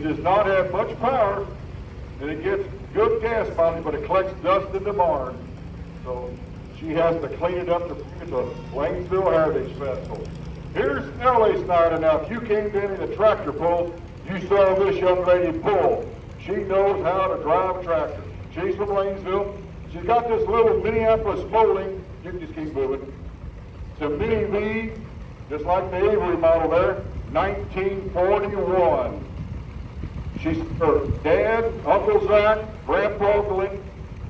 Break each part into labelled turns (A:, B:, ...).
A: It does not have much power, and it gets good gas mileage, but it collects dust in the barn. So she has to clean it up to bring it to Lanesville Heritage Festival. Here's Ellie Snyder. Now, if you came to any of the tractor pulls, you saw this young lady pull. She knows how to drive a tractor. She's from Lanesville. She's got this little Minneapolis molding. You can just keep moving. It's a Mini V, just like the Avery model there, 1941. Her dad, Uncle Zach, Grandpa Glenn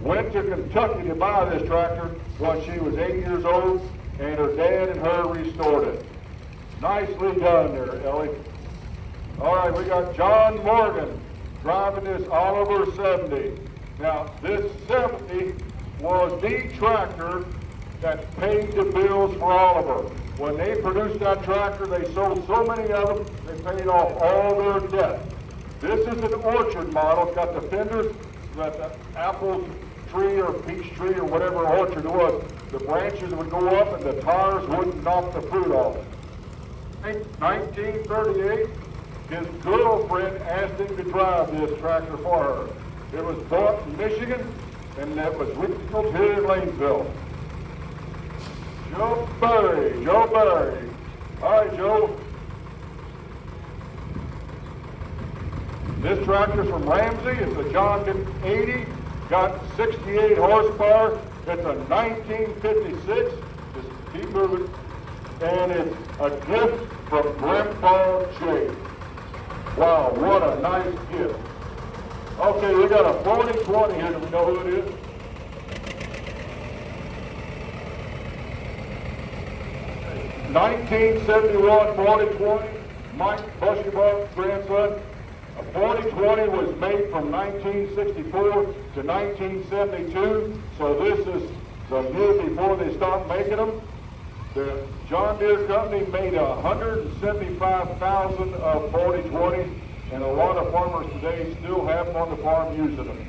A: went to Kentucky to buy this tractor when she was 8 years old, and her dad and her restored it. Nicely done there, Ellie. All right, we got John Morgan driving this Oliver 70. Now, this 70 was the tractor that paid the bills for Oliver. When they produced that tractor, they sold so many of them, they paid off all their debt. This is an orchard model. It's got the fenders that the apple tree or peach tree or whatever orchard it was, the branches would go up and the tires wouldn't knock the fruit off. In 1938, his girlfriend asked him to drive this tractor for her. It was bought in Michigan, and it was rebuilt here in Lanesville. Joe Berry, Joe Berry. All right, Joe. This tractor's from Ramsey. It's a John Deere 80. Got 68 horsepower. It's a 1956. Just keep moving. And it's a gift from Grandpa Jay. Wow, what a nice gift. Okay, we got a 4020 here. Do we know who it is? (1971) 4020, Mike Bushybar's grandson. A 4020 was made from 1964 to 1972, so this is the year before they stopped making them. The John Deere company made 175,000 of 4020s, and a lot of farmers today still have them on the farm using them.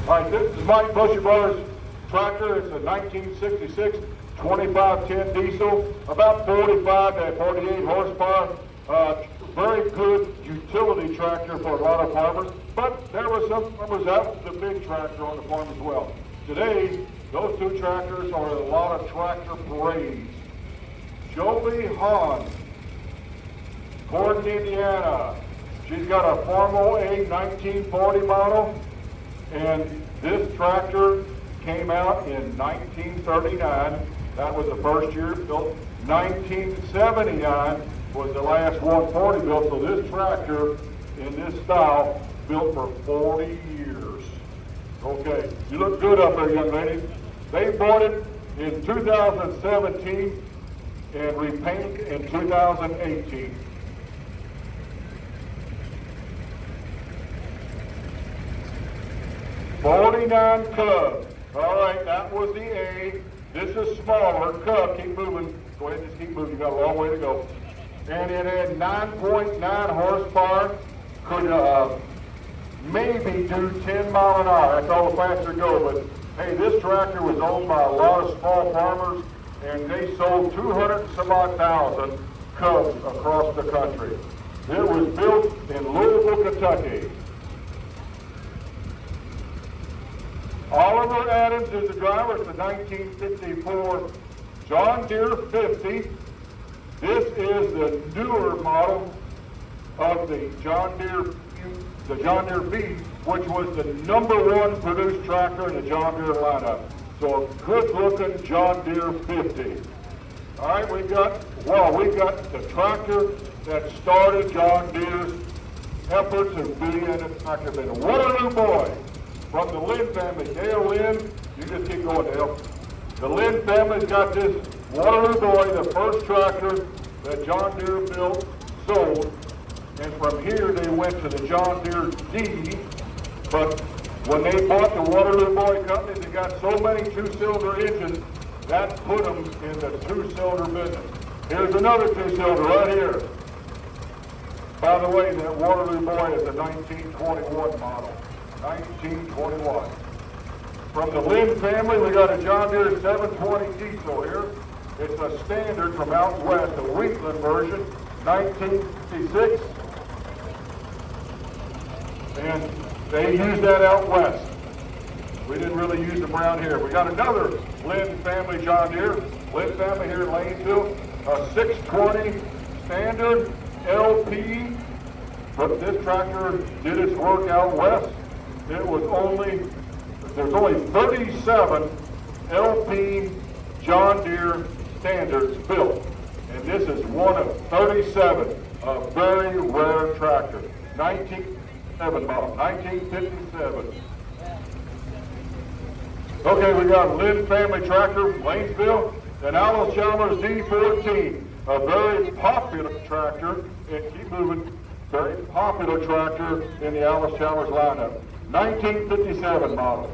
A: All right, this is Mike Bushybar's tractor. It's a 1966 2510 diesel, about 45 to 48 horsepower. Very good utility tractor for a lot of farmers, but there were some farmers that was the big tractor on the farm as well. Today, those two tractors are a lot of tractor parades. Jolie Hahn, Gordon, Indiana. She's got a Farmo A 1940 model, and this tractor came out in 1939. That was the first year built. 1979 was the last 140 built. So this tractor in this style built for 40 years. Okay, you look good up there, young lady. They bought it in 2017 and repainted in 2018. '49 Cub. All right, that was the A. This is smaller. Cub, keep moving. Go ahead, just keep moving. You got a long way to go. And it had 9.9 horsepower. Could maybe do 10 mile an hour. That's all the faster go. But hey, this tractor was owned by a lot of small farmers, and they sold 200 and some odd thousand Cubs across the country. It was built in Louisville, Kentucky. Oliver Adams is the driver. It's a 1954 John Deere 50. This is the newer model of the John Deere V, which was the #1 produced tractor in the John Deere lineup. So a good-looking John Deere 50. All right, we got the tractor that started John Deere's efforts in being a tractor. The Waterloo Boy. From the Lynn family, Dale Lynn, you just keep going, Dale. The Lynn family's got this Waterloo Boy, the first tractor that John Deere built, sold, and from here they went to the John Deere D, but when they bought the Waterloo Boy company, they got so many two-cylinder engines, that put them in the two-cylinder business. Here's another two-cylinder right here. By the way, that Waterloo Boy is a 1921 model. 1921. From the Lynn family, we got a John Deere 720 diesel here. It's a standard from out west, a Wheatland version, 1956. And they use that out west. We didn't really use them around here. We got another Lynn family John Deere, Lynn family here in Lanesville, a 620 standard LP. But this tractor did its work out west. There's only 37 LP John Deere standards built. And this is one of 37, a very rare tractor. 1957 model, 1957. Okay, we got a Lynn family tractor from Lanesville, an Alice Chalmers D14, a very popular tractor, and keep moving, very popular tractor in the Alice Chalmers lineup. 1957 model.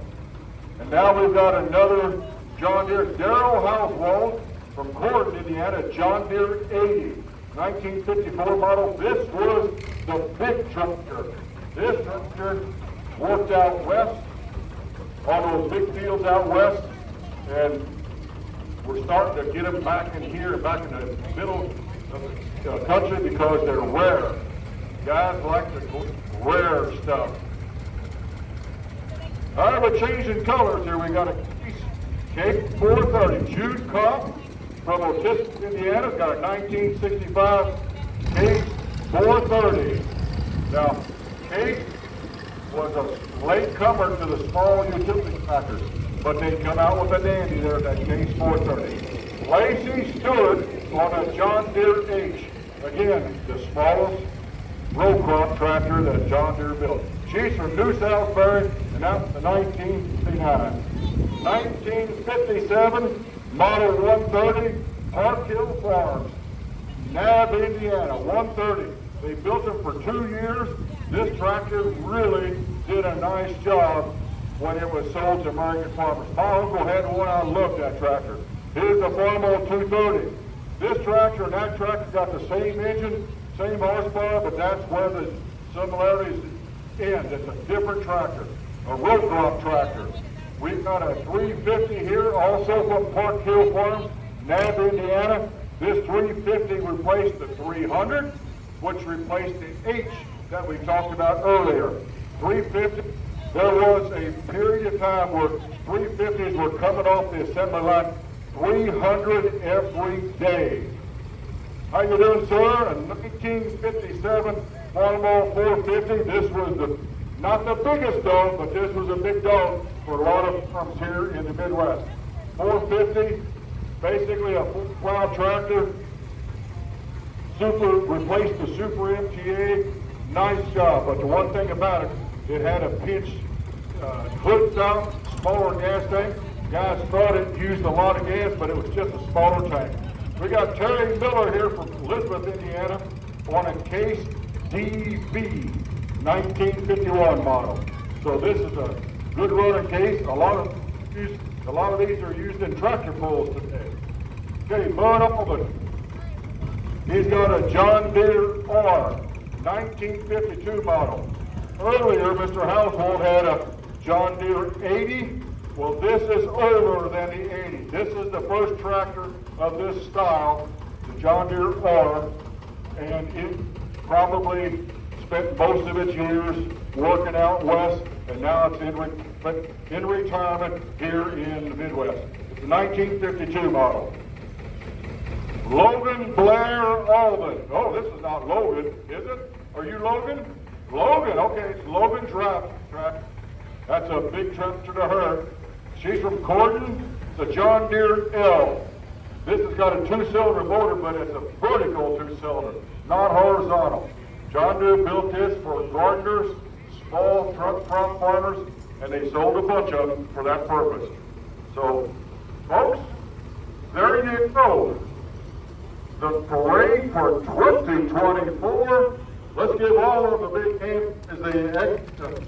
A: And now we've got another John Deere, Darrell Hauswald from Gordon, Indiana, John Deere 80, 1954 model. This was the big tractor. This tractor worked out west, on those big fields out west, and we're starting to get them back in here, back in the middle of the country because they're rare. Guys like the rare stuff. All right, we're changing colors here. We got a Cape 430 Jude Cobb from Otis, Indiana. Got a 1965 Cape 430. Now, Cape was a late comer to the small utility tractors, but they come out with a dandy there, that Case 430. Lacey Stewart on a John Deere H. Again, the smallest row crop tractor that John Deere built. She's from New Salisbury, and that's the 1959. 1957, Model 130, Park Hill Farms, Nab, Indiana, 130. They built them for 2 years. This tractor really did a nice job when it was sold to American farmers. My uncle had one. I loved that tractor. Here's the Farmall 230. This tractor and that tractor got the same engine, same horsepower, but that's where the similarities end. It's a different tractor, a row crop tractor. We've got a 350 here, also from Park Hill Farms, Nab, Indiana. This 350 replaced the 300, which replaced the H that we talked about earlier. 350, there was a period of time where 350s were coming off the assembly line 300 every day. How you doing, sir? A 1957 Farmall 450. This was not the biggest dog, but this was a big dog for a lot of farms here in the Midwest. 450, basically a full plow tractor. Replaced the Super MTA. Nice job, but the one thing about it, it had a pinch clipped out, smaller gas tank. Guys thought it used a lot of gas, but it was just a smaller tank. We got Terry Miller here from Elizabeth, Indiana, on a Case DB 1951 model. So this is a good running case. A lot of these are used in tractor pulls today. Okay, Bud Alvin. He's got a John Deere R 1952 model. Earlier, Mr. Household had a John Deere 80. Well, this is older than the 80. This is the first tractor of this style, the John Deere R, and it probably spent most of its years working out west, and now it's in retirement here in the Midwest. It's a 1952 model. Logan Blair Alden. Oh, this is not Logan, is it? Are you Logan? Logan, okay, it's Logan's track. That's a big tractor to her. She's from Gordon. It's a John Deere L. This has got a 2-cylinder motor, but it's a vertical 2-cylinder, not horizontal. John Deere built this for gardeners, small truck crop farmers, and they sold a bunch of them for that purpose. So, folks, there you go. The parade for 2024. Let's give all of them a big hand as they exit.